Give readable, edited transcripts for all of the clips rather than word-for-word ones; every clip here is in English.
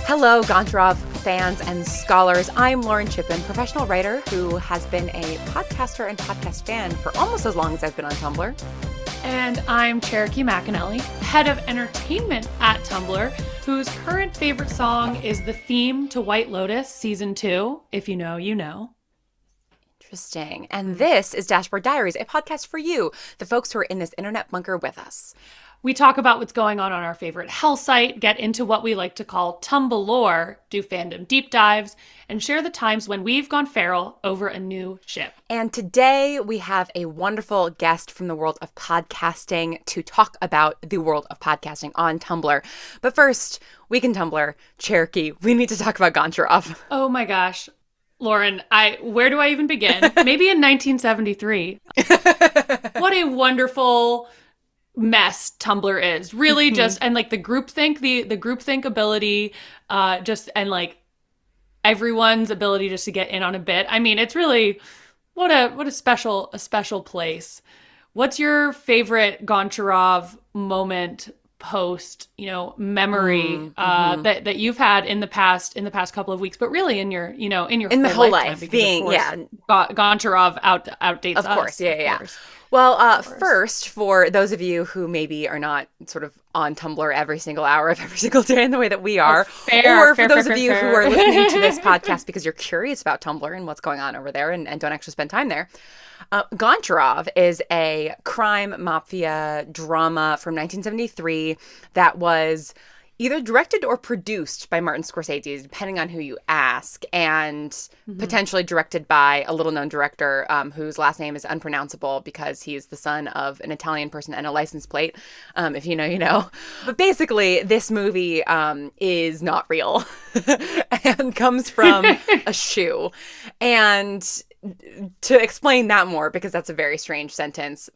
Hello, Goncharov fans and scholars. I'm Lauren Shippen, professional writer who has been a podcaster and podcast fan for almost as long as I've been on Tumblr. And I'm Cherokee McAnelly, head of entertainment at Tumblr, whose current favorite song is the theme to White Lotus Season 2. If you know, you know. Interesting. And this is Dashboard Diaries, a podcast for you, the folks who are in this internet bunker with us. We talk about what's going on our favorite hell site, get into what we like to call Tumblr, do fandom deep dives, and share the times when we've gone feral over a new ship. And today we have a wonderful guest from the world of podcasting to talk about the world of podcasting on Tumblr. But first, we can Tumblr. Cherokee, we need to talk about Goncharov. Oh my gosh. Lauren, where do I even begin? Maybe in 1973. What a wonderful mess Tumblr is. Really just, and like the groupthink, the groupthink ability, and like everyone's ability just to get in on a bit. I mean, it's really, what a special place. What's your favorite Goncharov moment, post, memory that you've had in the past couple of weeks, but really in your the whole life being, Goncharov outdates us. Of course. Yeah. Well, first, for those of you who maybe are not sort of on Tumblr every single hour of every single day in the way that we are, or for those of you who are listening to this podcast because you're curious about Tumblr and what's going on over there and don't actually spend time there, Goncharov is a crime mafia drama from 1973 that was either directed or produced by Martin Scorsese, depending on who you ask, and potentially directed by a little-known director whose last name is unpronounceable because he's the son of an Italian person and a license plate. If you know, you know. But basically, this movie is not real and comes from a shoe. And to explain that more, because that's a very strange sentence,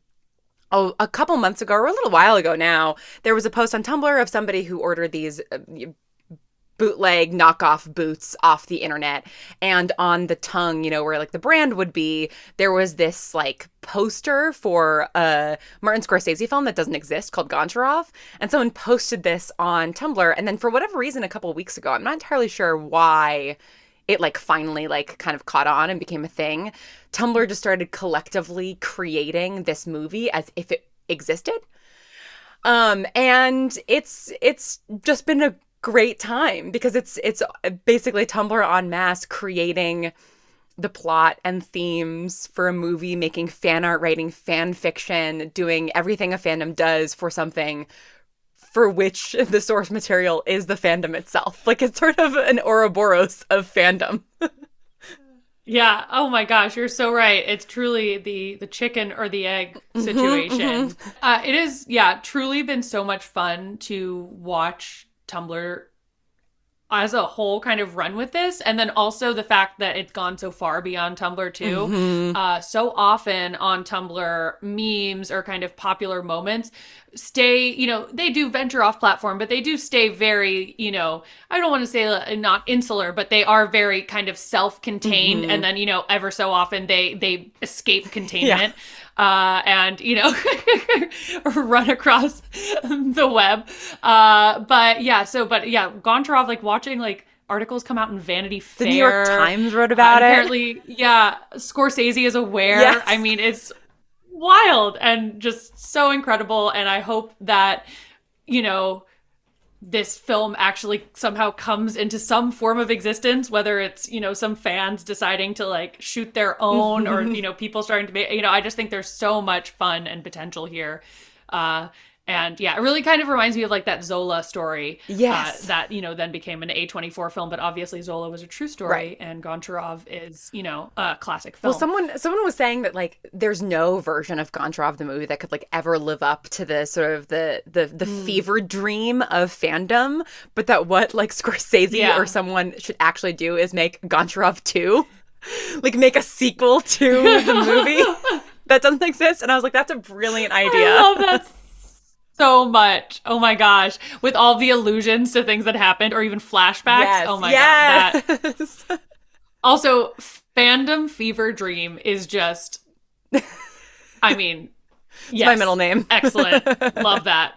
a couple months ago, or a little while ago now, there was a post on Tumblr of somebody who ordered these bootleg knockoff boots off the internet. And on the tongue, where like the brand would be, there was this like poster for a Martin Scorsese film that doesn't exist called Goncharov. And someone posted this on Tumblr. And then for whatever reason, a couple of weeks ago, I'm not entirely sure why it like finally like kind of caught on and became a thing. Tumblr just started collectively creating this movie as if it existed. And it's just been a great time because it's basically Tumblr en masse creating the plot and themes for a movie, making fan art, writing fan fiction, doing everything a fandom does for something for which the source material is the fandom itself. Like, it's sort of an Ouroboros of fandom. Yeah. Oh my gosh, you're so right. It's truly the chicken or the egg situation. It is, truly been so much fun to watch Tumblr as a whole kind of run with this. And then also the fact that it's gone so far beyond Tumblr too. So often on Tumblr, memes or kind of popular moments stay, they do venture off platform, but they do stay very, I don't want to say not insular, but they are very kind of self-contained. And then, ever so often they escape containment. And, run across the web. But Goncharov, like watching like articles come out in Vanity Fair. The New York Times wrote about it. Apparently, Scorsese is aware. Yes. I mean, it's wild and just so incredible. And I hope that, this film actually somehow comes into some form of existence, whether it's, some fans deciding to like shoot their own or, people starting to make, I just think there's so much fun and potential here. And it really kind of reminds me of like that Zola story. Yes. That, then became an A24 film, but obviously Zola was a true story, right. And Goncharov is, a classic film. Well, someone was saying that like there's no version of Goncharov the movie that could like ever live up to the sort of the fever dream of fandom, but that what like Scorsese or someone should actually do is make Goncharov 2, like make a sequel to the movie that doesn't exist. And I was like, that's a brilliant idea. I love that so much. Oh my gosh. With all the allusions to things that happened or even flashbacks. Yes. Oh my God. That. Also, fandom fever dream is just, I mean, It's my middle name. Excellent. Love that.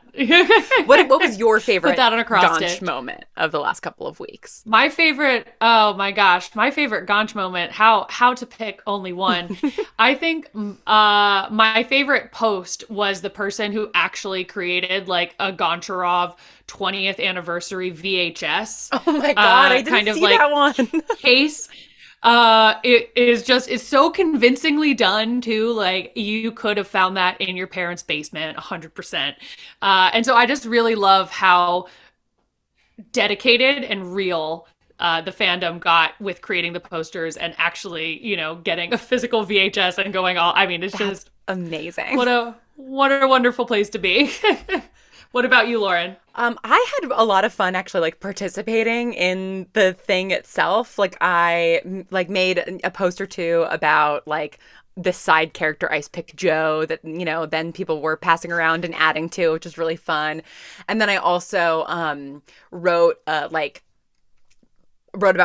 What was your favorite Put that on a cross-stitch Gonch moment of the last couple of weeks? My favorite, oh my gosh, my favorite Gonch moment, how to pick only one. I think my favorite post was the person who actually created like a Goncharov 20th anniversary VHS. Oh my God, I didn't kind of see like that one. case. It's so convincingly done too. Like you could have found that in your parents' basement 100%. And so I just really love how dedicated and real the fandom got with creating the posters and actually, getting a physical VHS and going all, I mean, it's That's just amazing. What a wonderful place to be. What about you, Lauren? I had a lot of fun actually like participating in the thing itself. Like I made a post or two about like the side character Ice Pick Joe that, then people were passing around and adding to, which was really fun. And then I also wrote about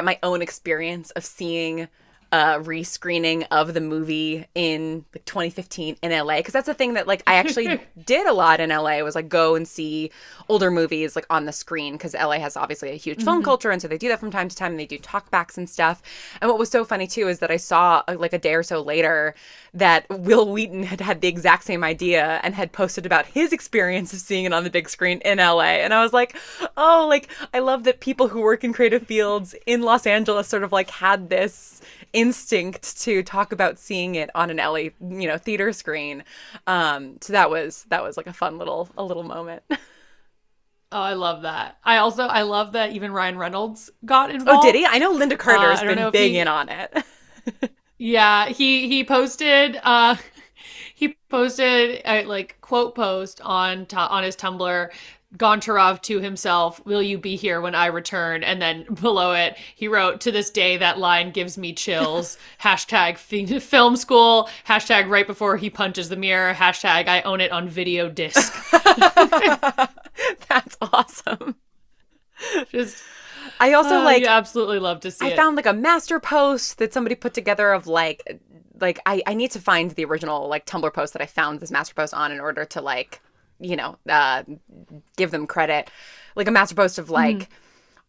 my own experience of seeing rescreening of the movie in 2015 in LA, because that's a thing that like I actually did a lot in LA, was like go and see older movies like on the screen, because LA has obviously a huge film culture, and so they do that from time to time, and they do talkbacks and stuff. And what was so funny too is that I saw like a day or so later that Will Wheaton had the exact same idea and had posted about his experience of seeing it on the big screen in LA. And I was like, oh, like I love that people who work in creative fields in Los Angeles sort of like had this instinct to talk about seeing it on an LA, theater screen. So that was like a fun little moment. Oh, I love that. I love that even Ryan Reynolds got involved. Oh, did he? I know Linda Carter has been big in on it. Yeah, he posted a like quote post on his Tumblr, Goncharov to himself, "Will you be here when I return?" And then below it, he wrote, "To this day, that line gives me chills. Hashtag film school. Hashtag right before he punches the mirror. Hashtag I own it on video disc." That's awesome. Just, I also you absolutely love to see it. I found like a master post that somebody put together of like I need to find the original like Tumblr post that I found this master post on in order to like, give them credit. Like a master post of like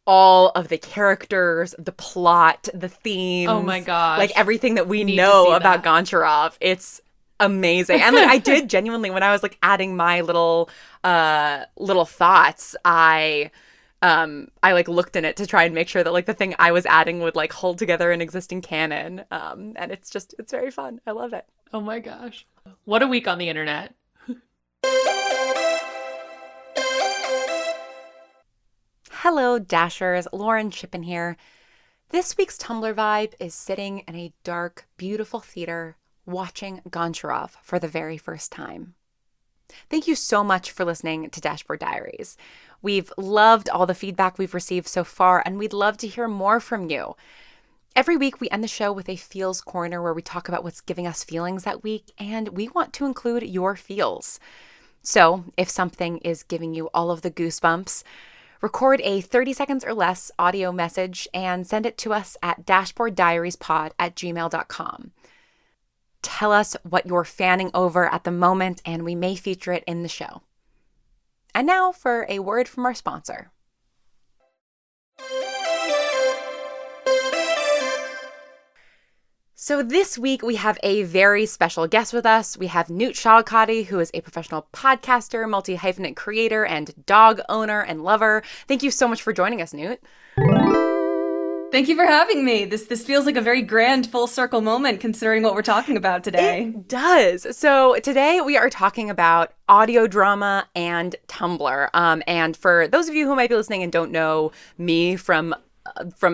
all of the characters, the plot, the themes. Oh my gosh. Like everything that we know about Goncharov. It's amazing. And like I did genuinely, when I was like adding my little thoughts, I like looked in it to try and make sure that like the thing I was adding would like hold together an existing canon. And it's very fun. I love it. Oh my gosh. What a week on the internet. Hello, Dashers. Lauren Shippen here. This week's Tumblr vibe is sitting in a dark, beautiful theater watching Goncharov for the very first time. Thank you so much for listening to Dashboard Diaries. We've loved all the feedback we've received so far, and we'd love to hear more from you. Every week, we end the show with a feels corner where we talk about what's giving us feelings that week, and we want to include your feels. So if something is giving you all of the goosebumps, record a 30 seconds or less audio message and send it to us at dashboarddiariespod@gmail.com. Tell us what you're fanning over at the moment, and we may feature it in the show. And now for a word from our sponsor. So this week we have a very special guest with us. We have Newt Schottelkotte, who is a professional podcaster, multi-hyphenate creator, and dog owner and lover. Thank you so much for joining us, Newt. Thank you for having me. This feels like a very grand full circle moment considering what we're talking about today. It does. So today we are talking about audio drama and Tumblr. And for those of you who might be listening and don't know me from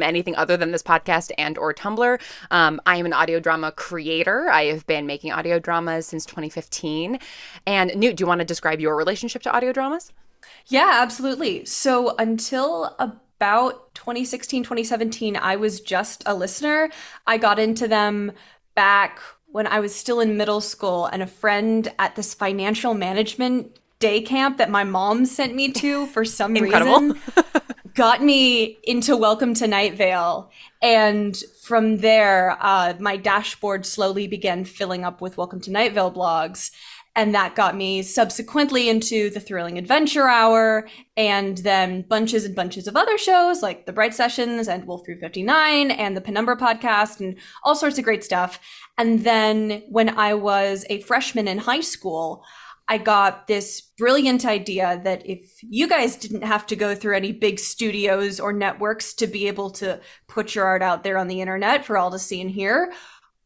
anything other than this podcast and or Tumblr, I am an audio drama creator. I have been making audio dramas since 2015. And Newt, do you want to describe your relationship to audio dramas? Yeah, absolutely. So until about 2016, 2017, I was just a listener. I got into them back when I was still in middle school, and a friend at this financial management day camp that my mom sent me to for some reason got me into Welcome to Night Vale. And from there, my dashboard slowly began filling up with Welcome to Night Vale blogs. And that got me subsequently into the Thrilling Adventure Hour, and then bunches and bunches of other shows like The Bright Sessions and Wolf 359 and the Penumbra podcast and all sorts of great stuff. And then when I was a freshman in high school, I got this brilliant idea that if you guys didn't have to go through any big studios or networks to be able to put your art out there on the internet for all to see and hear,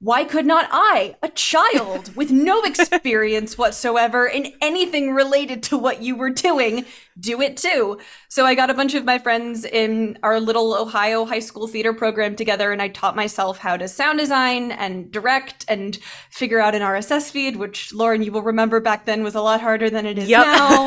why could not I, a child with no experience whatsoever in anything related to what you were doing, do it too? So I got a bunch of my friends in our little Ohio high school theater program together, and I taught myself how to sound design and direct and figure out an RSS feed, which, Lauren, you will remember back then was a lot harder than it is now.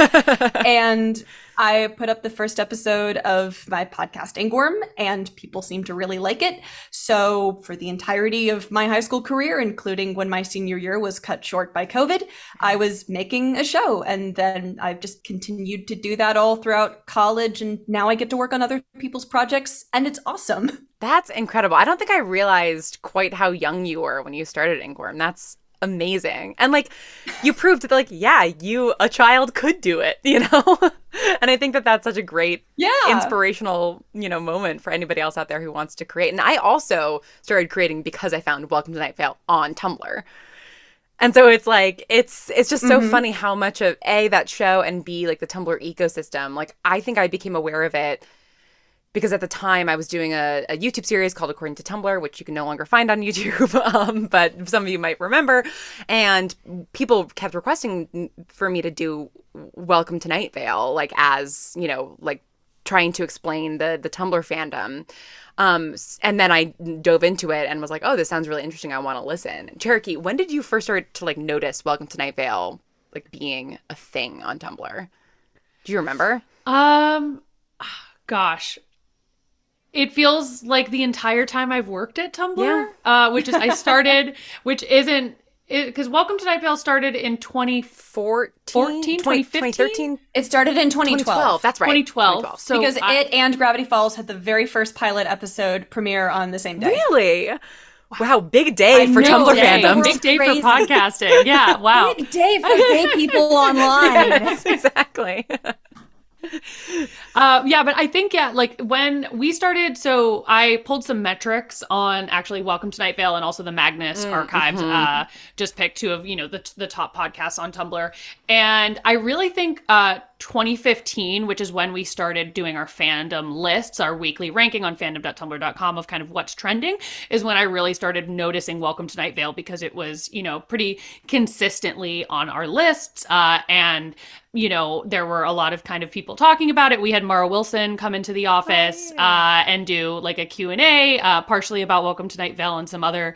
And I put up the first episode of my podcast, Ingworm, and people seem to really like it. So for the entirety of my high school career, including when my senior year was cut short by COVID, I was making a show. And then I've just continued to do that all throughout college. And now I get to work on other people's projects, and it's awesome. That's incredible. I don't think I realized quite how young you were when you started Ingworm. That's amazing. And like, you proved that, like, yeah, you, a child, could do it, you know? And I think that that's such a great, inspirational, you know, moment for anybody else out there who wants to create. And I also started creating because I found Welcome to Night Vale on Tumblr. And so it's like, it's just so funny how much of A, that show, and B, like the Tumblr ecosystem, like I think I became aware of it because at the time I was doing a YouTube series called According to Tumblr, which you can no longer find on YouTube, but some of you might remember. And people kept requesting for me to do Welcome to Night Vale, like as, you know, like trying to explain the Tumblr fandom. And then I dove into it and was like, oh, this sounds really interesting. I want to listen. Cherokee, when did you first start to like notice Welcome to Night Vale like being a thing on Tumblr? Do you remember? Gosh. It feels like the entire time I've worked at Tumblr, which is I started, which isn't, because Welcome to Night Vale started in 2014, 2013? It started in 2012. That's right. 2012. So because it and Gravity Falls had the very first pilot episode premiere on the same day. Really? Wow, big day for Tumblr fandom. Big day for podcasting. Yeah, wow. Big day for gay people online. Yes, exactly. But I think, like when we started, so I pulled some metrics on actually Welcome to Night Vale and also the Magnus archives, just picked two of, you know, the top podcasts on Tumblr. And I really think 2015, which is when we started doing our fandom lists, our weekly ranking on fandom.tumblr.com of kind of what's trending, is when I really started noticing Welcome to Night Vale because it was, you know, pretty consistently on our lists. And you know, there were a lot of kind of people talking about it. We had Mara Wilson come into the office and do like a Q&A, partially about Welcome to Night Vale and some other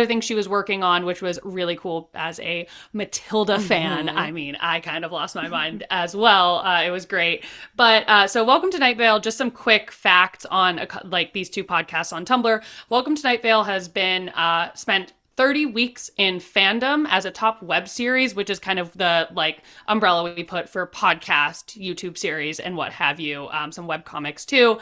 things she was working on, which was really cool as a Matilda fan. I mean, I kind of lost my mind as well. It was great. But so Welcome to Night Vale, just some quick facts on like these two podcasts on Tumblr. Welcome to Night Vale has been spent 30 weeks in fandom as a top web series, which is kind of the like umbrella we put for podcast, YouTube series, and what have you. Some web comics too,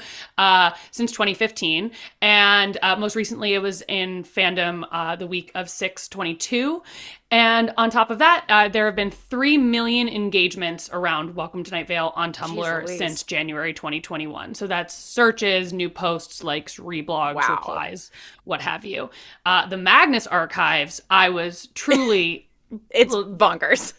since 2015. And most recently it was in fandom the week of 6/22. And on top of that, there have been 3 million engagements around Welcome to Night Vale on Tumblr since January 2021. So that's searches, new posts, likes, reblogs, replies, what have you. The Magnus archives, I was truly... It's bonkers.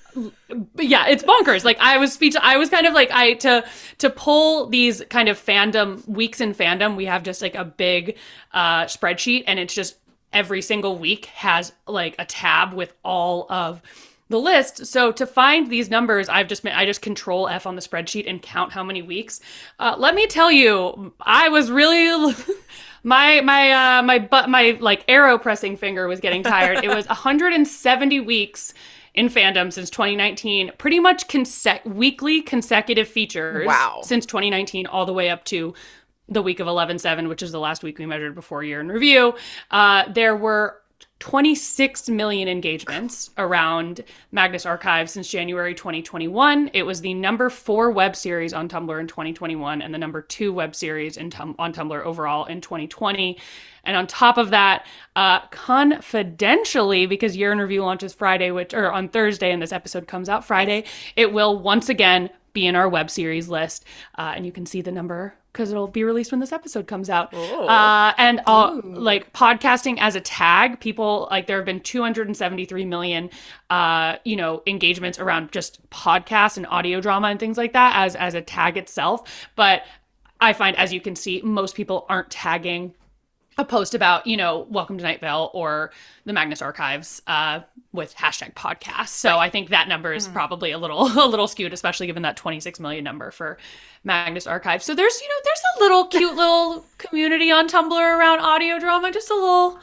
Yeah, it's bonkers. Like I was kind of like, to pull these kind of fandom, weeks in fandom, we have just like a big spreadsheet, and it's just every single week has like a tab with all of the list. So to find these numbers, I just control F on the spreadsheet and count how many weeks. Let me tell you, I was really my like arrow pressing finger was getting tired. It was 170 weeks in fandom since 2019, pretty much weekly consecutive features since 2019 all the way up to the week of 11/7, which is the last week we measured before year in review. There were 26 million engagements around Magnus Archive since January 2021. It was the number 4 web series on Tumblr in 2021 and the number 2 web series on Tumblr overall in 2020. And on top of that, confidentially, because Year in Review launches Friday, or on Thursday, and this episode comes out Friday, it will once again be in our web series list. And you can see the number because it'll be released when this episode comes out. And like podcasting as a tag, people, like, there have been 273 million, engagements around just podcasts and audio drama and things like that as a tag itself. But I find, as you can see, most people aren't tagging a post about, Welcome to Night Vale or the Magnus Archives with #podcast. So I think that number is probably a little skewed, especially given that 26 million number for Magnus Archives. So there's a little cute little community on Tumblr around audio drama, just some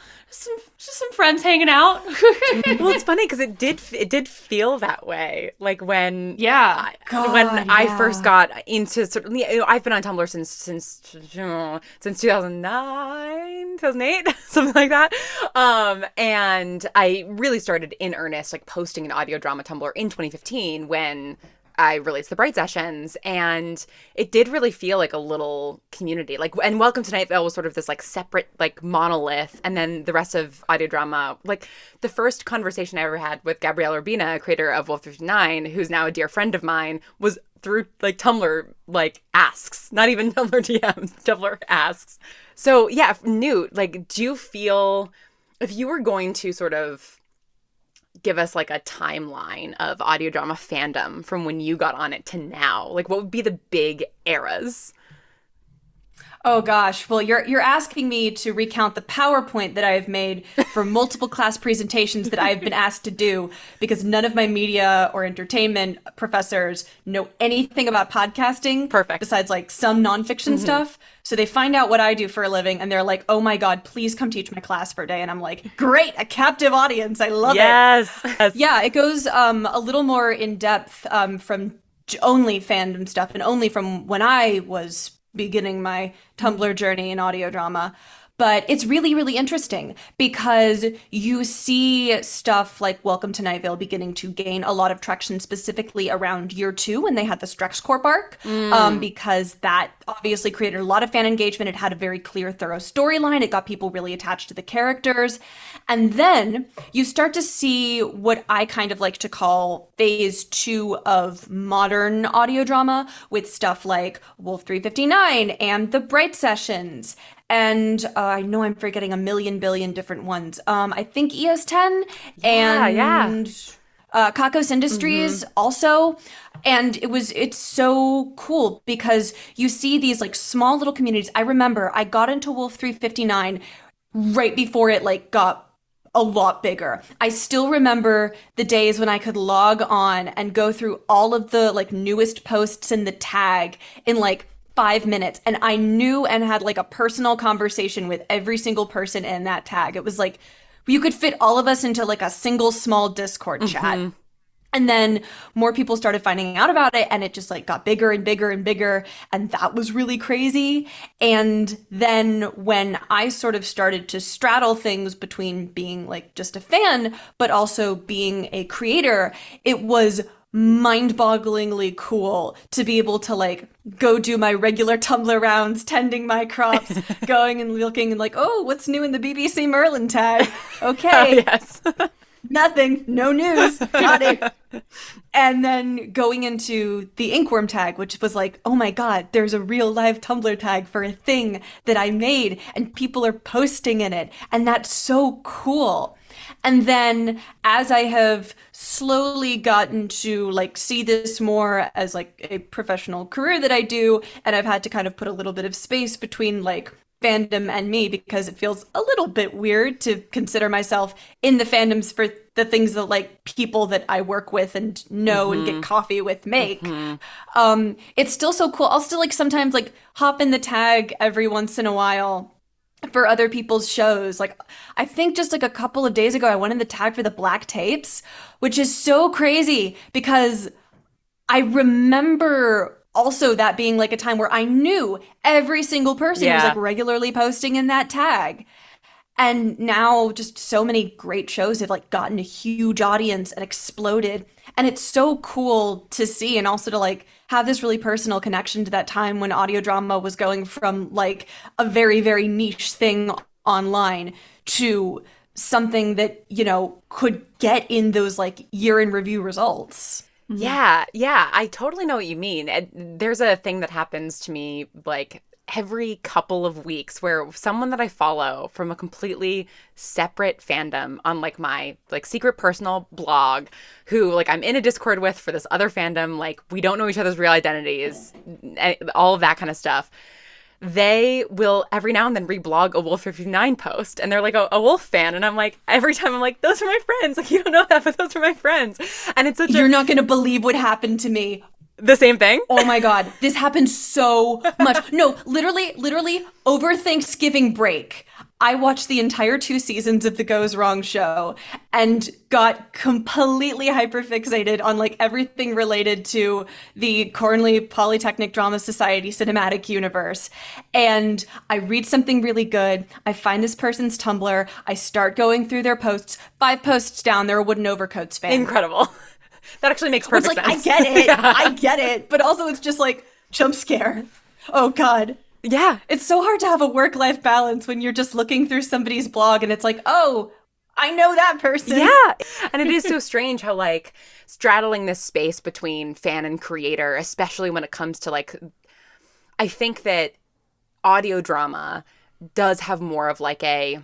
friends hanging out. Well, it's funny because it did feel that way. Like when I first got into I've been on Tumblr since 2009, 2008, something like that. And I really started in earnest, like, posting an audio drama Tumblr in 2015 when I released the Bright Sessions, and it did really feel like a little community. Like, and Welcome to Night Vale was sort of this like separate like monolith, and then the rest of audio drama, like the first conversation I ever had with Gabrielle Urbina, creator of Wolf 59, who's now a dear friend of mine, was through like Tumblr like asks, not even Tumblr DMs, Tumblr asks. So yeah, Newt, like, do you feel, if you were going to sort of give us like a timeline of audio drama fandom from when you got on it to now, like, what would be the big eras? Oh gosh, well, you're asking me to recount the PowerPoint that I have made for multiple class presentations that I have been asked to do, because none of my media or entertainment professors know anything about podcasting. Perfect. Besides like some nonfiction stuff. So they find out what I do for a living and they're like, oh my God, please come teach my class for a day. And I'm like, great, a captive audience. I love it. Yes. Yeah, it goes a little more in depth from only fandom stuff and only from when I was beginning my Tumblr journey in audio drama. But it's really, really interesting because you see stuff like Welcome to Night Vale beginning to gain a lot of traction specifically around year 2 when they had the StrexCorp arc, because that obviously created a lot of fan engagement. It had a very clear, thorough storyline. It got people really attached to the characters. And then you start to see what I kind of like to call phase 2 of modern audio drama with stuff like Wolf 359 and the Bright Sessions. And I know I'm forgetting a million billion different ones. I think ES10 and Kakos Industries also. And it's so cool because you see these like small little communities. I remember I got into Wolf 359 right before it like got a lot bigger. I still remember the days when I could log on and go through all of the like newest posts in the tag in like 5 minutes, and I knew and had like a personal conversation with every single person in that tag. It was like you could fit all of us into like a single small Discord chat. And then more people started finding out about it, and it just like got bigger and bigger and bigger, and that was really crazy. And then when I sort of started to straddle things between being like just a fan but also being a creator, it was mind-bogglingly cool to be able to like go do my regular Tumblr rounds, tending my crops, going and looking and like, oh, what's new in the BBC Merlin tag? Okay. Yes. Nothing, no news, got it. And then going into the Inkworm tag, which was like, oh my God, there's a real live Tumblr tag for a thing that I made and people are posting in it. And that's so cool. And then as I have slowly gotten to like see this more as like a professional career that I do, and I've had to kind of put a little bit of space between like fandom and me because it feels a little bit weird to consider myself in the fandoms for the things that like people that I work with and know and get coffee with make. It's still so cool. I'll still like sometimes like hop in the tag every once in a while for other people's shows. Like I think just like a couple of days ago I went in the tag for the Black Tapes, which is so crazy because I remember also that being like a time where I knew every single person who was like regularly posting in that tag. And now just so many great shows have like gotten a huge audience and exploded. And it's so cool to see, and also to like have this really personal connection to that time when audio drama was going from like a very, very niche thing online to something that, you know, could get in those like year in review results. Yeah, I totally know what you mean. There's a thing that happens to me like every couple of weeks where someone that I follow from a completely separate fandom on like my like secret personal blog, who like I'm in a Discord with for this other fandom, like we don't know each other's real identities, all of that kind of stuff. They will every now and then reblog a Wolf 59 post, and they're like a Wolf fan, and I'm like, every time I'm like, those are my friends. Like, you don't know that, but those are my friends. And it's such You're not gonna believe what happened to me. The same thing? Oh my God. This happened so much. No, literally over Thanksgiving break, I watched the entire 2 seasons of the Goes Wrong show and got completely hyperfixated on like everything related to the Cornley Polytechnic Drama Society cinematic universe. And I read something really good. I find this person's Tumblr. I start going through their posts. 5 posts down, they're a Wooden Overcoats fan. Incredible. That actually makes perfect sense. I get it. Yeah. I get it. But also it's just like jump scare. Oh God. Yeah. It's so hard to have a work-life balance when you're just looking through somebody's blog and it's like, oh, I know that person. Yeah. And it is so strange how like straddling this space between fan and creator, especially when it comes to like, I think that audio drama does have more of like a,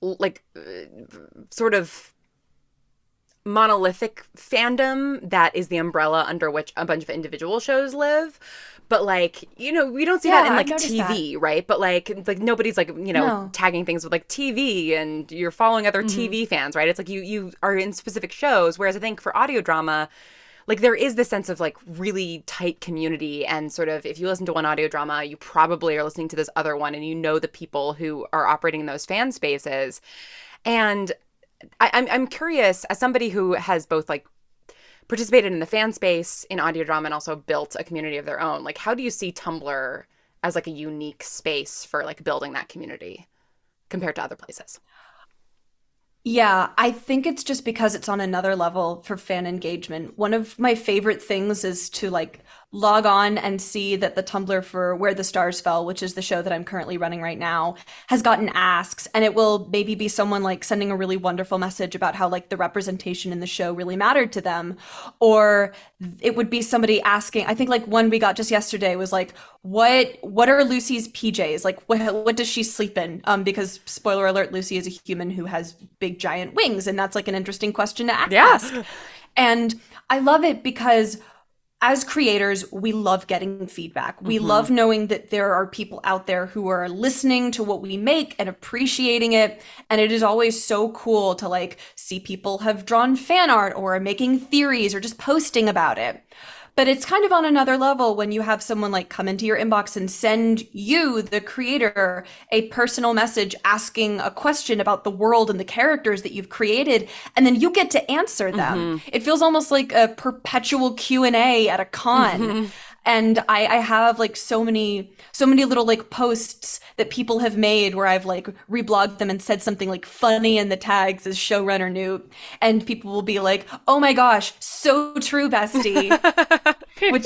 like sort of monolithic fandom that is the umbrella under which a bunch of individual shows live. But like, you know, we don't see that in like TV, that. Right? But like nobody's like, you know, tagging things with like TV, and you're following other TV fans, right? It's like you are in specific shows. Whereas I think for audio drama, like there is this sense of like really tight community, and sort of if you listen to one audio drama, you probably are listening to this other one, and you know the people who are operating in those fan spaces. And I'm curious, as somebody who has both like participated in the fan space in audio drama and also built a community of their own, like how do you see Tumblr as like a unique space for like building that community compared to other places? Yeah, I think it's just because it's on another level for fan engagement. One of my favorite things is to like log on and see that the Tumblr for Where the Stars Fell, which is the show that I'm currently running right now, has gotten asks, and it will maybe be someone like sending a really wonderful message about how like the representation in the show really mattered to them, or it would be somebody asking, I think like one we got just yesterday was like, what are Lucy's PJs? Like what does she sleep in? Because spoiler alert, Lucy is a human who has big giant wings, and that's like an interesting question to ask. And I love it because as creators, we love getting feedback. We love knowing that there are people out there who are listening to what we make and appreciating it. And it is always so cool to like see people have drawn fan art or are making theories or just posting about it. But it's kind of on another level when you have someone like come into your inbox and send you, the creator, a personal message asking a question about the world and the characters that you've created, and then you get to answer them. It feels almost like a perpetual Q&A at a con. And I have like so many little like posts that people have made where I've like reblogged them and said something like funny in the tags as showrunner Newt, and people will be like, oh my gosh, so true, bestie. Which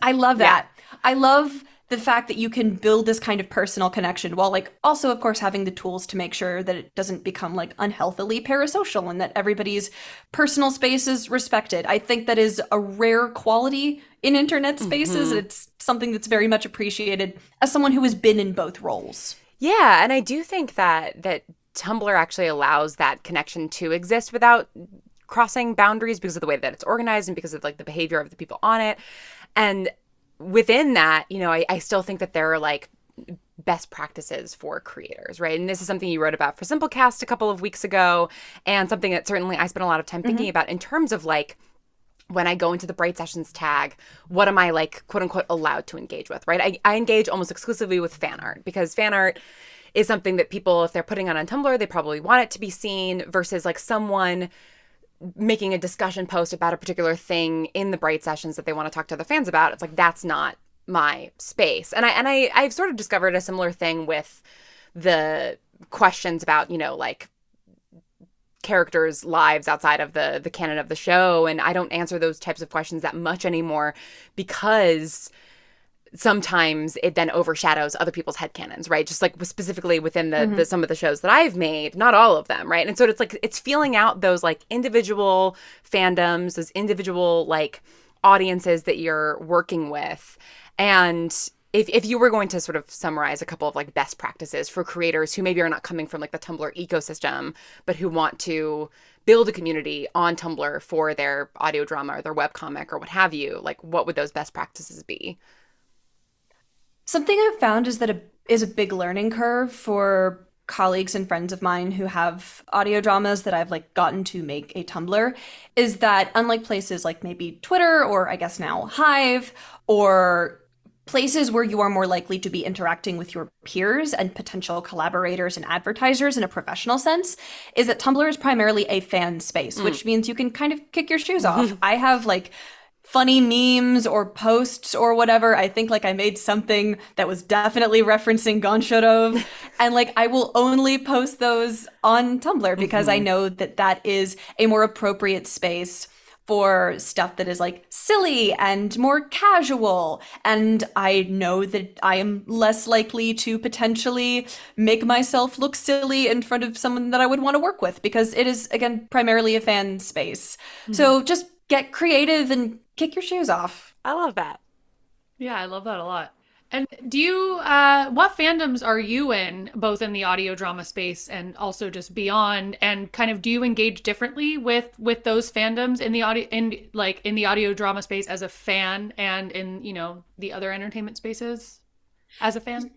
I love that. Yeah. I love the fact that you can build this kind of personal connection while like also of course having the tools to make sure that it doesn't become like unhealthily parasocial and that everybody's personal space is respected. I think that is a rare quality in internet spaces. It's something that's very much appreciated as someone who has been in both roles. Yeah, and I do think that Tumblr actually allows that connection to exist without crossing boundaries because of the way that it's organized and because of like the behavior of the people on it. And within that, you know, I still think that there are like best practices for creators, right? And this is something you wrote about for Simplecast a couple of weeks ago, and something that certainly I spent a lot of time thinking about in terms of like, when I go into the Bright Sessions tag, what am I like, quote unquote, allowed to engage with, right? I engage almost exclusively with fan art, because fan art is something that people, if they're putting on Tumblr, they probably want it to be seen, versus like someone making a discussion post about a particular thing in the Bright Sessions that they want to talk to other fans about. It's like, that's not my space. And I've sort of discovered a similar thing with the questions about, you know, like characters' lives outside of the canon of the show. And I don't answer those types of questions that much anymore because sometimes it then overshadows other people's headcanons, right? Just like specifically within the some of the shows that I've made, not all of them, right? And so it's like, it's feeling out those like individual fandoms, those individual like audiences that you're working with. And if you were going to sort of summarize a couple of like best practices for creators who maybe are not coming from like the Tumblr ecosystem, but who want to build a community on Tumblr for their audio drama or their webcomic or what have you, like what would those best practices be? Something I've found is that it is a big learning curve for colleagues and friends of mine who have audio dramas that I've like gotten to make a Tumblr, is that unlike places like maybe Twitter or I guess now Hive, or places where you are more likely to be interacting with your peers and potential collaborators and advertisers in a professional sense, is that Tumblr is primarily a fan space, which means you can kind of kick your shoes off. I have like funny memes or posts or whatever. I think like I made something that was definitely referencing Goncharov, and like I will only post those on Tumblr because I know that that is a more appropriate space for stuff that is like silly and more casual. And I know that I am less likely to potentially make myself look silly in front of someone that I would want to work with because it is, again, primarily a fan space. So just get creative and kick your shoes off. I love that. Yeah, I love that a lot. And do you, what fandoms are you in, both in the audio drama space and also just beyond? And kind of, do you engage differently with those fandoms in the audio drama space as a fan and in, you know, the other entertainment spaces as a fan?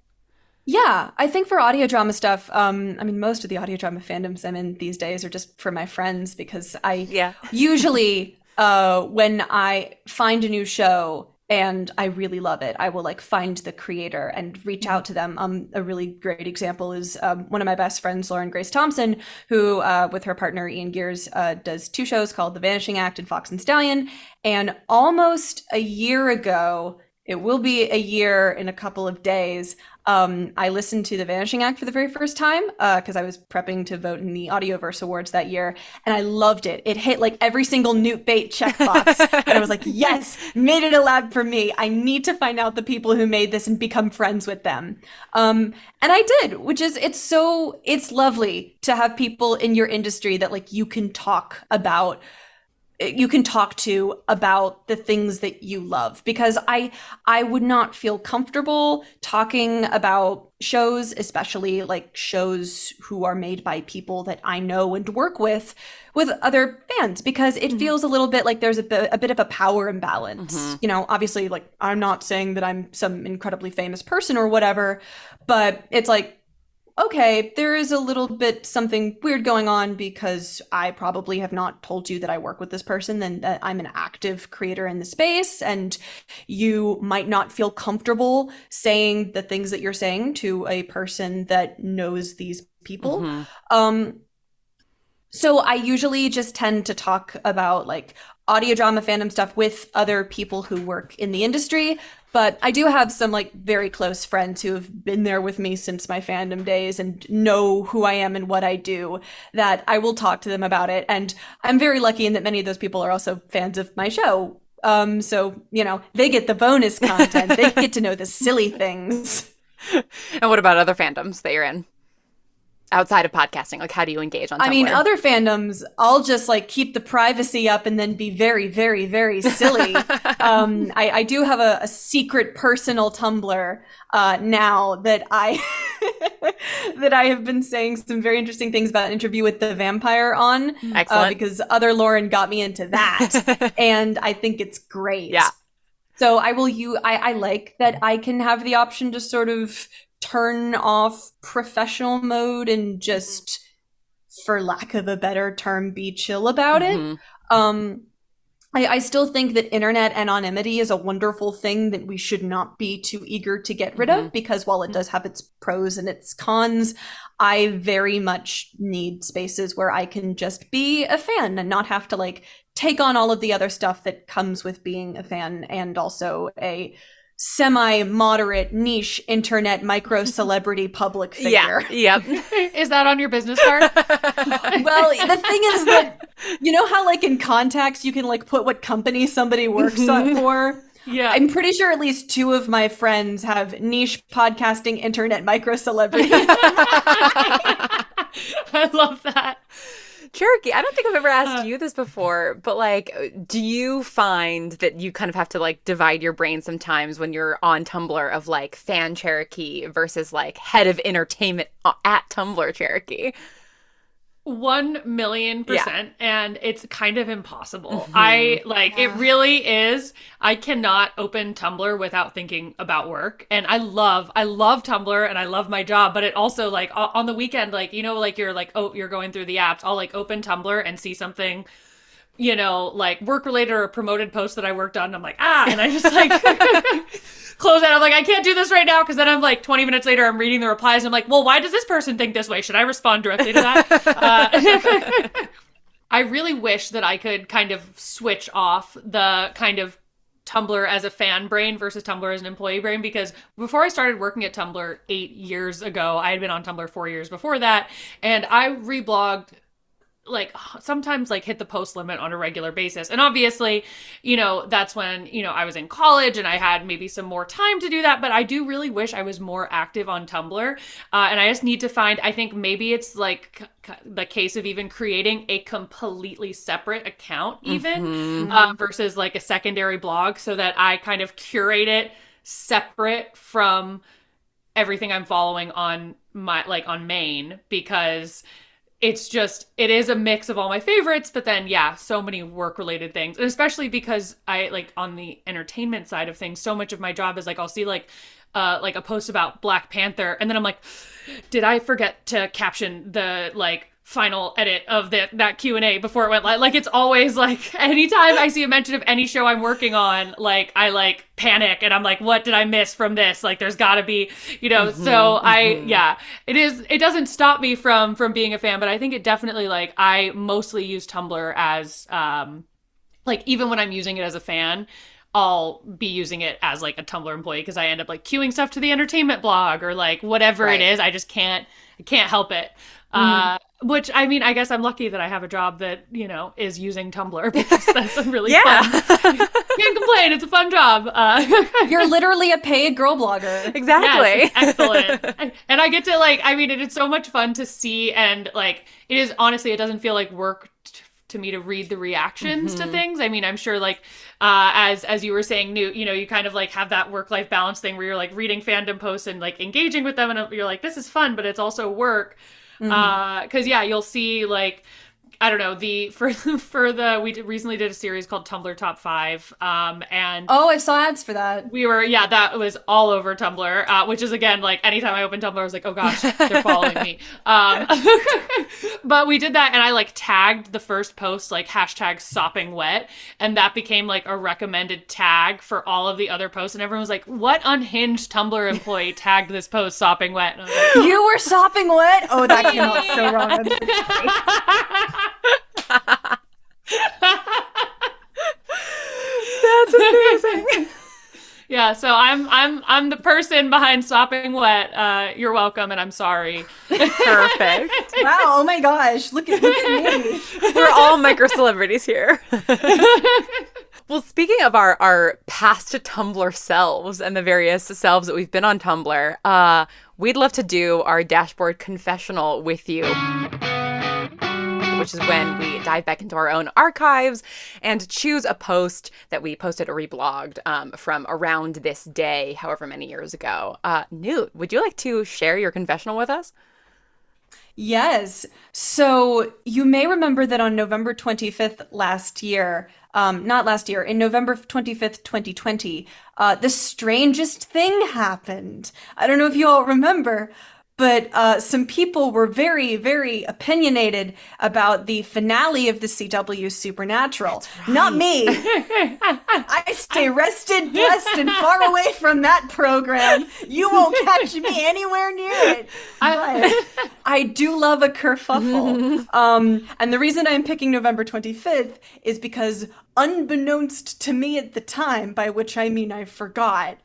Yeah, I think for audio drama stuff, I mean, most of the audio drama fandoms I'm in these days are just for my friends because I usually, when I find a new show and I really love it, I will like find the creator and reach out to them. A really great example is one of my best friends, Lauren Grace Thompson, who with her partner Ian Gears does two shows called The Vanishing Act and Fox and Stallion. And almost a year ago, it will be a year in a couple of days, I listened to The Vanishing Act for the very first time because I was prepping to vote in the Audioverse Awards that year, and I loved it. It hit like every single Newt bait checkbox, and I was like, yes, made it a lab for me. I need to find out the people who made this and become friends with them. And I did, which is, it's lovely to have people in your industry that like you can talk to about the things that you love, because I would not feel comfortable talking about shows, especially like shows who are made by people that I know and work with other fans, because it feels a little bit like there's a bit of a power imbalance. You know, obviously, like I'm not saying that I'm some incredibly famous person or whatever, but it's like, okay, there is a little bit something weird going on because I probably have not told you that I work with this person and that I'm an active creator in the space, and you might not feel comfortable saying the things that you're saying to a person that knows these people. So I usually just tend to talk about like audio drama fandom stuff with other people who work in the industry. But I do have some like very close friends who have been there with me since my fandom days and know who I am and what I do, that I will talk to them about it. And I'm very lucky in that many of those people are also fans of my show. So, you know, they get the bonus content. They get to know the silly things. And what about other fandoms that you're in? Outside of podcasting, like how do you engage on Tumblr? I mean, other fandoms, I'll just like keep the privacy up and then be very, very, very silly. I do have a secret personal Tumblr now that I that I have been saying some very interesting things about An Interview with the Vampire on. Excellent. Because other Lauren got me into that, and I think it's great. Yeah. So I like that I can have the option to sort of turn off professional mode and just, for lack of a better term, be chill about it. I still think that internet anonymity is a wonderful thing that we should not be too eager to get rid of, because while it does have its pros and its cons, I very much need spaces where I can just be a fan and not have to like take on all of the other stuff that comes with being a fan and also a semi-moderate niche internet micro celebrity public figure. Yeah. Yep. Is that on your business card? Well, the thing is that, you know how like in contacts you can like put what company somebody works for? Yeah. I'm pretty sure at least 2 of my friends have niche podcasting internet micro celebrity. I love that. Cherokee, I don't think I've ever asked you this before, but like, do you find that you kind of have to like divide your brain sometimes when you're on Tumblr of like fan Cherokee versus like head of entertainment at Tumblr Cherokee? 1,000,000%, and it's kind of impossible. It really is. I cannot open Tumblr without thinking about work, and I love Tumblr and I love my job, but it also like on the weekend, like, you know, like you're like, oh, you're going through the apps, I'll like open Tumblr and see something, you know, like work related or a promoted post that I worked on, and I'm like, and I just like close it. I'm like, I can't do this right now, because then I'm like 20 minutes later, I'm reading the replies, and I'm like, well, why does this person think this way? Should I respond directly to that? I really wish that I could kind of switch off the kind of Tumblr as a fan brain versus Tumblr as an employee brain, because before I started working at Tumblr 8 years ago, I had been on Tumblr 4 years before that, and I reblogged like sometimes like hit the post limit on a regular basis. And obviously, you know, that's when, you know, I was in college and I had maybe some more time to do that. But I do really wish I was more active on Tumblr. And I just need to find, I think maybe it's like the case of even creating a completely separate account even versus like a secondary blog, so that I kind of curate it separate from everything I'm following on my, like on main, because it is a mix of all my favorites, but then, yeah, so many work-related things. And especially because I, like, on the entertainment side of things, so much of my job is, like, I'll see, like a post about Black Panther, and then I'm like, did I forget to caption the, like, final edit of that Q&A before it went live? Like, it's always, like, anytime I see a mention of any show I'm working on, like, I, like, panic, and I'm like, what did I miss from this? Like, there's gotta be, you know, it doesn't stop me from being a fan, but I think it definitely, like, I mostly use Tumblr as, like, even when I'm using it as a fan, I'll be using it as, like, a Tumblr employee, because I end up, like, queuing stuff to the entertainment blog, or, like, whatever it is. I just can't help it. Which, I mean, I guess I'm lucky that I have a job that, you know, is using Tumblr, because that's a really fun. Can't complain. It's a fun job. You're literally a paid girl blogger. Exactly. Yes, excellent. And I get to, like, I mean, it's so much fun to see, and, like, it is, honestly, it doesn't feel like work to me to read the reactions to things. I mean, I'm sure, like, as you were saying, Newt, you know, you kind of, like, have that work-life balance thing where you're, like, reading fandom posts and, like, engaging with them, and you're like, this is fun, but it's also work. Because you'll see, like, I don't know, we recently did a series called Tumblr Top 5, and I saw ads for that. That was all over Tumblr, which is, again, like, anytime I open Tumblr, I was like, oh gosh, they're following me. But we did that, and I, like, tagged the first post, like, #soppingwet, and that became, like, a recommended tag for all of the other posts, and everyone was like, what unhinged Tumblr employee tagged this post sopping wet? And I was like, you were sopping wet? Oh, that came out so wrong. That's amazing. Yeah, so I'm the person behind Sopping Wet. You're welcome, and I'm sorry. Perfect. Wow, oh my gosh, look at me. We're all micro celebrities here. Well, speaking of our past Tumblr selves and the various selves that we've been on Tumblr, we'd love to do our dashboard confessional with you, which is when we dive back into our own archives and choose a post that we posted or reblogged from around this day, however many years ago. Newt, would you like to share your confessional with us? Yes. So you may remember that on November 25th last year, in November 25th, 2020, the strangest thing happened. I don't know if you all remember, but some people were very, very opinionated about the finale of the CW Supernatural. Right. Not me. I stay rested, blessed, and far away from that program. You won't catch me anywhere near it. I do love a kerfuffle. And the reason I'm picking November 25th is because unbeknownst to me at the time, by which I mean I forgot,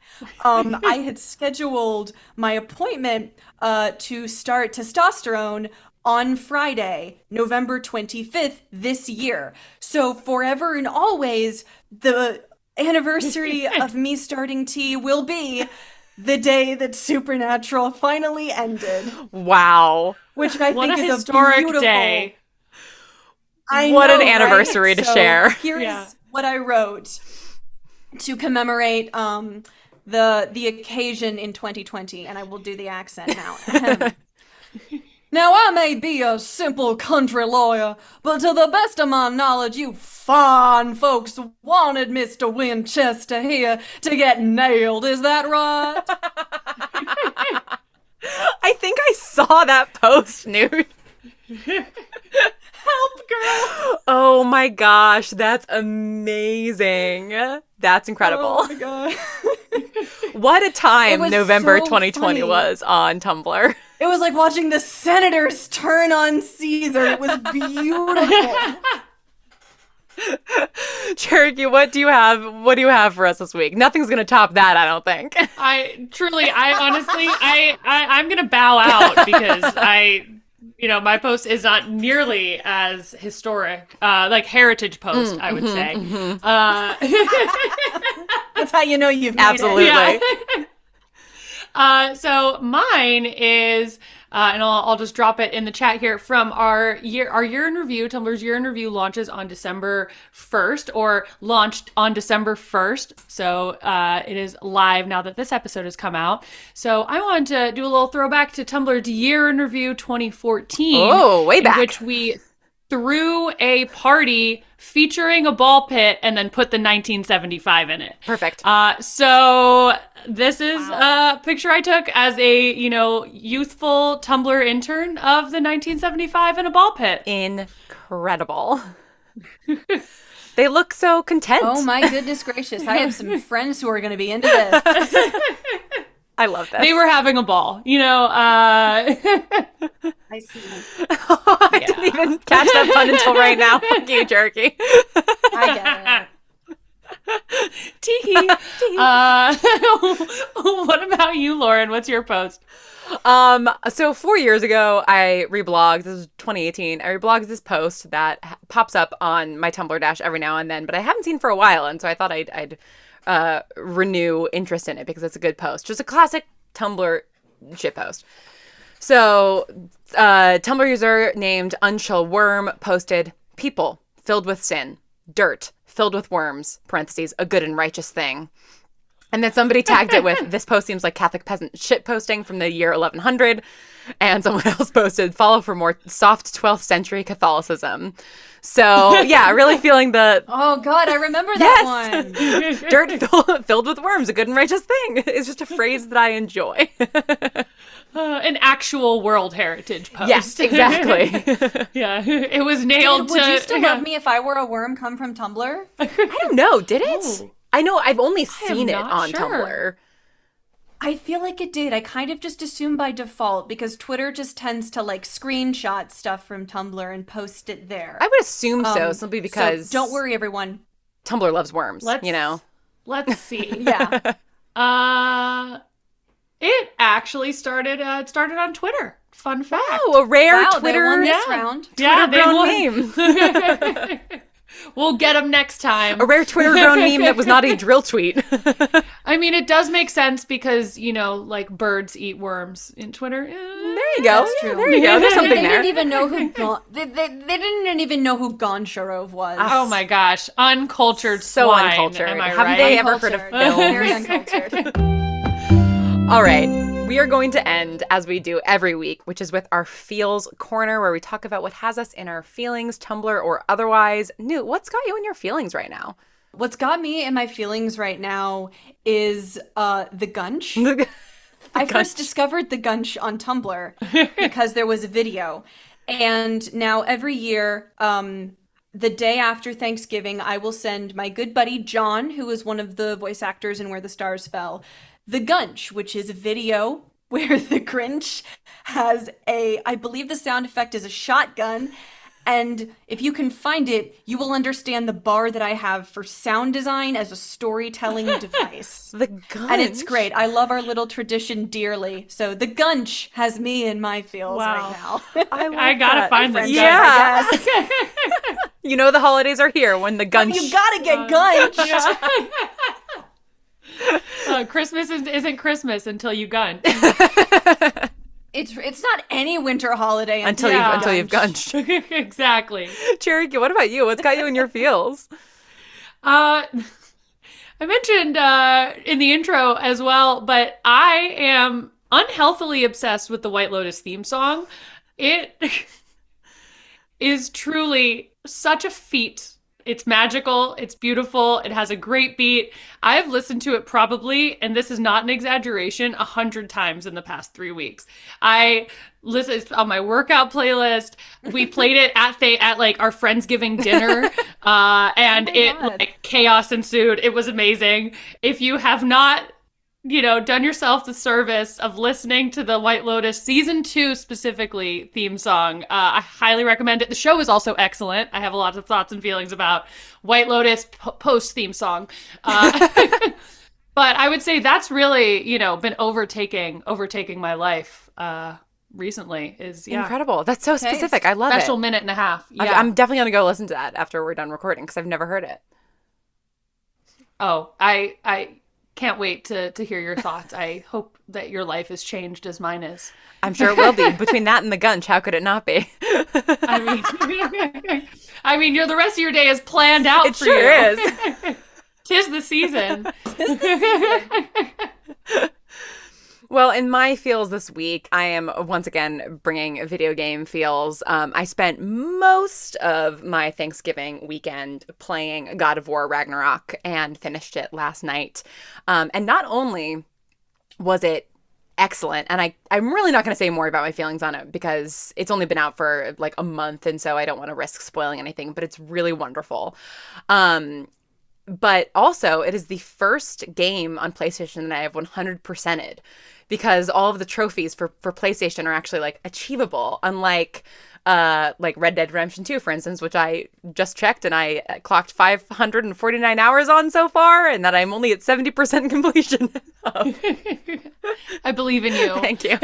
I had scheduled my appointment to start testosterone on Friday, November 25th this year. So forever and always, the anniversary of me starting T will be the day that Supernatural finally ended. Wow. Which I what think a is historic a beautiful day. What an anniversary right? to So share. Here's what I wrote to commemorate the occasion in 2020, and I will do the accent now. Now, I may be a simple country lawyer, but to the best of my knowledge, you fine folks wanted Mr. Winchester here to get nailed. Is that right? I think I saw that post, Newt. Help, girl. Oh my gosh, that's amazing. That's incredible. Oh my god. What a time November so 2020 funny. was on Tumblr. It was like watching the senators turn on Caesar. It was beautiful. Cherokee, what do you have for us this week? Nothing's gonna top that, I don't think. I'm gonna bow out because my post is not nearly as historic, like heritage post, I would say. That's how you know you've made Absolutely. it. Yeah. So mine is, and I'll just drop it in the chat here, from our year in review. Tumblr's year in review launches on December 1st, or launched on December 1st. So it is live now that this episode has come out. So I wanted to do a little throwback to Tumblr's year in review 2014. Oh, way back. In which we threw a party featuring a ball pit and then put the 1975 in it. Perfect. So this is a picture I took as a, youthful Tumblr intern of the 1975 in a ball pit. Incredible. They look so content. Oh my goodness gracious. I have some friends who are going to be into this. I love that. They were having a ball, I see. I didn't even catch that pun until right now. Fuck you, Cherokee. I get it. Tee. What about you, Lauren? What's your post? So 4 years ago, I reblogged. This was 2018. I reblogged this post that pops up on my Tumblr dash every now and then, but I haven't seen for a while, and so I thought I'd renew interest in it because it's a good post. Just a classic Tumblr shit post. So, Tumblr user named Unshell Worm posted, "People filled with sin, dirt filled with worms, parentheses, a good and righteous thing." And then somebody tagged it with, "This post seems like Catholic peasant shit posting from the year 1100. And someone else posted, "Follow for more soft 12th century Catholicism." So, yeah, really feeling the... Oh, God, I remember that one. Dirt filled with worms, a good and righteous thing. It's just a phrase that I enjoy. An actual World Heritage post. Yes, exactly. Yeah, it was nailed Would to... you still love me if I were a worm come from Tumblr? I don't know, did it? Oh. I know, I've only am seen it not on sure. Tumblr. I feel like it did. I kind of just assume by default because Twitter just tends to like screenshot stuff from Tumblr and post it there. I would assume so, simply because... So don't worry, everyone. Tumblr loves worms, Let's see. Yeah. It actually started on Twitter. Fun fact. Oh, a rare Wow, Twitter... they won this round. Yeah, they Twitter-grown won. meme. We'll get them next time. A rare Twitter-grown meme that was not a drill tweet. I mean, it does make sense because, like birds eat worms in Twitter. There you go. That's true. There you go. There's something They there. didn't even know who they didn't even know who Goncharov was. Oh my gosh. Uncultured So swine. uncultured. Am I Haven't right? they ever heard of Uncultured. Very films? uncultured. All right. We are going to end, as we do every week, which is with our Feels Corner, where we talk about what has us in our feelings, Tumblr or otherwise. Newt, what's got you in your feelings right now? What's got me in my feelings right now is the Gunch. I first discovered the Gunch on Tumblr because there was a video. And now every year, the day after Thanksgiving, I will send my good buddy John, who is one of the voice actors in Where the Stars Fell, the Gunch, which is a video where the Grinch has I believe the sound effect is a shotgun, And if you can find it, you will understand the bar that I have for sound design as a storytelling device. The Gunch. And it's great. I love our little tradition dearly. So the Gunch has me in my feels right now. I gotta find this. Yeah. You know the holidays are here when the Gunch. You gotta get Gunch. Christmas isn't Christmas until you gun. It's not any winter holiday until you've gunched. Exactly. Cherokee, what about you? What's got you in your feels? I mentioned in the intro as well, but I am unhealthily obsessed with the White Lotus theme song. It is truly such a feat. It's magical. It's beautiful. It has a great beat. I have listened to it probably, and this is not an exaggeration, 100 times in the past 3 weeks. I listened on my workout playlist. We played it at like our Friendsgiving dinner, and like chaos ensued. It was amazing. If you have not, done yourself the service of listening to the White Lotus season 2 specifically theme song, I highly recommend it. The show is also excellent. I have a lot of thoughts and feelings about White Lotus post theme song. But I would say that's really, been overtaking my life recently is incredible. That's so specific. I love it. Special minute and a half. Yeah. I'm definitely going to go listen to that after we're done recording because I've never heard it. Oh, I can't wait to hear your thoughts. I hope that your life is changed as mine is. I'm sure it will be. Between that and the Gunch, how could it not be? I mean, the rest of your day is planned out it for sure you. It sure is. Tis the season. Well, in my feels this week, I am once again bringing video game feels. I spent most of my Thanksgiving weekend playing God of War Ragnarok and finished it last night. And not only was it excellent, and I'm really not going to say more about my feelings on it because it's only been out for like a month, and so I don't want to risk spoiling anything, but it's really wonderful. But also, it is the first game on PlayStation that I have 100%ed. Because all of the trophies for PlayStation are actually like achievable, unlike like Red Dead Redemption 2, for instance, which I just checked and I clocked 549 hours on so far, and that I'm only at 70% completion of. I believe in you. Thank you.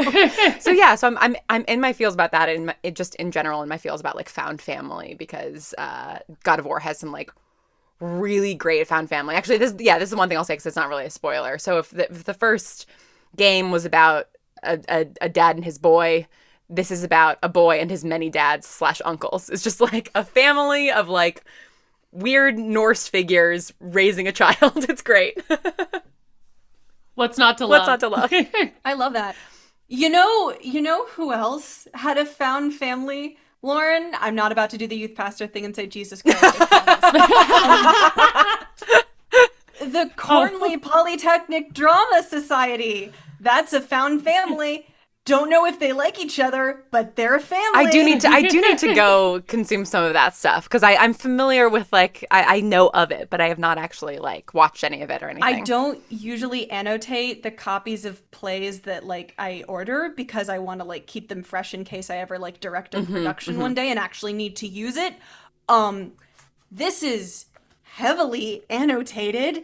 So I'm in my feels about that, and just in general in my feels about like found family, because God of War has some like really great found family. Actually, this is one thing I'll say because it's not really a spoiler. So if the first game was about a dad and his boy, this is about a boy and his many dads / uncles. It's just like a family of like weird Norse figures raising a child. It's great. What's not to love? What's not to love? I love that. You know who else had a found family? Lauren, I'm not about to do the youth pastor thing and say Jesus Christ. The Cornley Polytechnic Drama Society. That's a found family. Don't know if they like each other, but they're a family. I do need to go consume some of that stuff because I'm familiar with like I know of it, but I have not actually like watched any of it or anything. I don't usually annotate the copies of plays that like I order because I want to like keep them fresh in case I ever like direct a production one day and actually need to use it. This is heavily annotated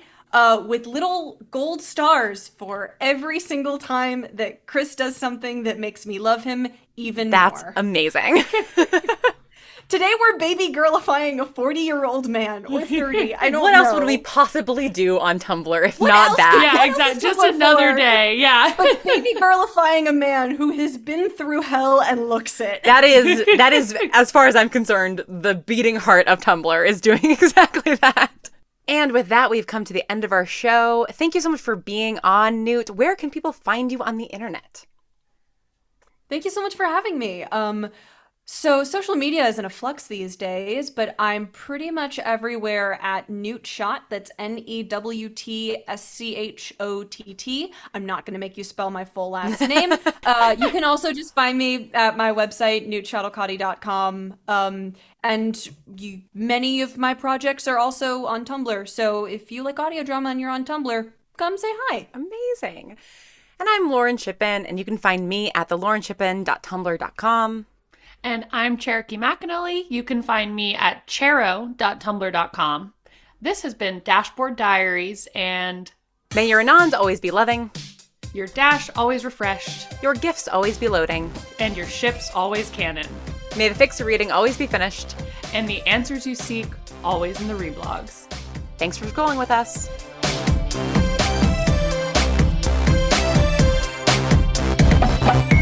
with little gold stars for every single time that Chris does something that makes me love him even more. That's amazing. Today we're baby girlifying a 40-year-old man or 30. I don't know. What else would we possibly do on Tumblr if what not else that? Yeah, exactly. Just another day. Yeah. But baby girlifying a man who has been through hell and looks it. That is, as far as I'm concerned, the beating heart of Tumblr is doing exactly that. And with that, we've come to the end of our show. Thank you so much for being on, Newt. Where can people find you on the internet? Thank you so much for having me. So social media is in a flux these days, but I'm pretty much everywhere at Newt Schott. That's NEWTSCHOTT. I'm not going to make you spell my full last name. You can also just find me at my website, newtschottelkotte.com. And many of my projects are also on Tumblr. So if you like audio drama and you're on Tumblr, come say hi. Amazing. And I'm Lauren Shippen, and you can find me at thelaurenShippen.tumblr.com. And I'm Cherokee McAnelly. You can find me at chero.tumblr.com. This has been Dashboard Diaries, and may your anons always be loving, your dash always refreshed, your gifts always be loading, and your ships always canon. May the fix of reading always be finished, and the answers you seek always in the reblogs. Thanks for scrolling with us. Bye.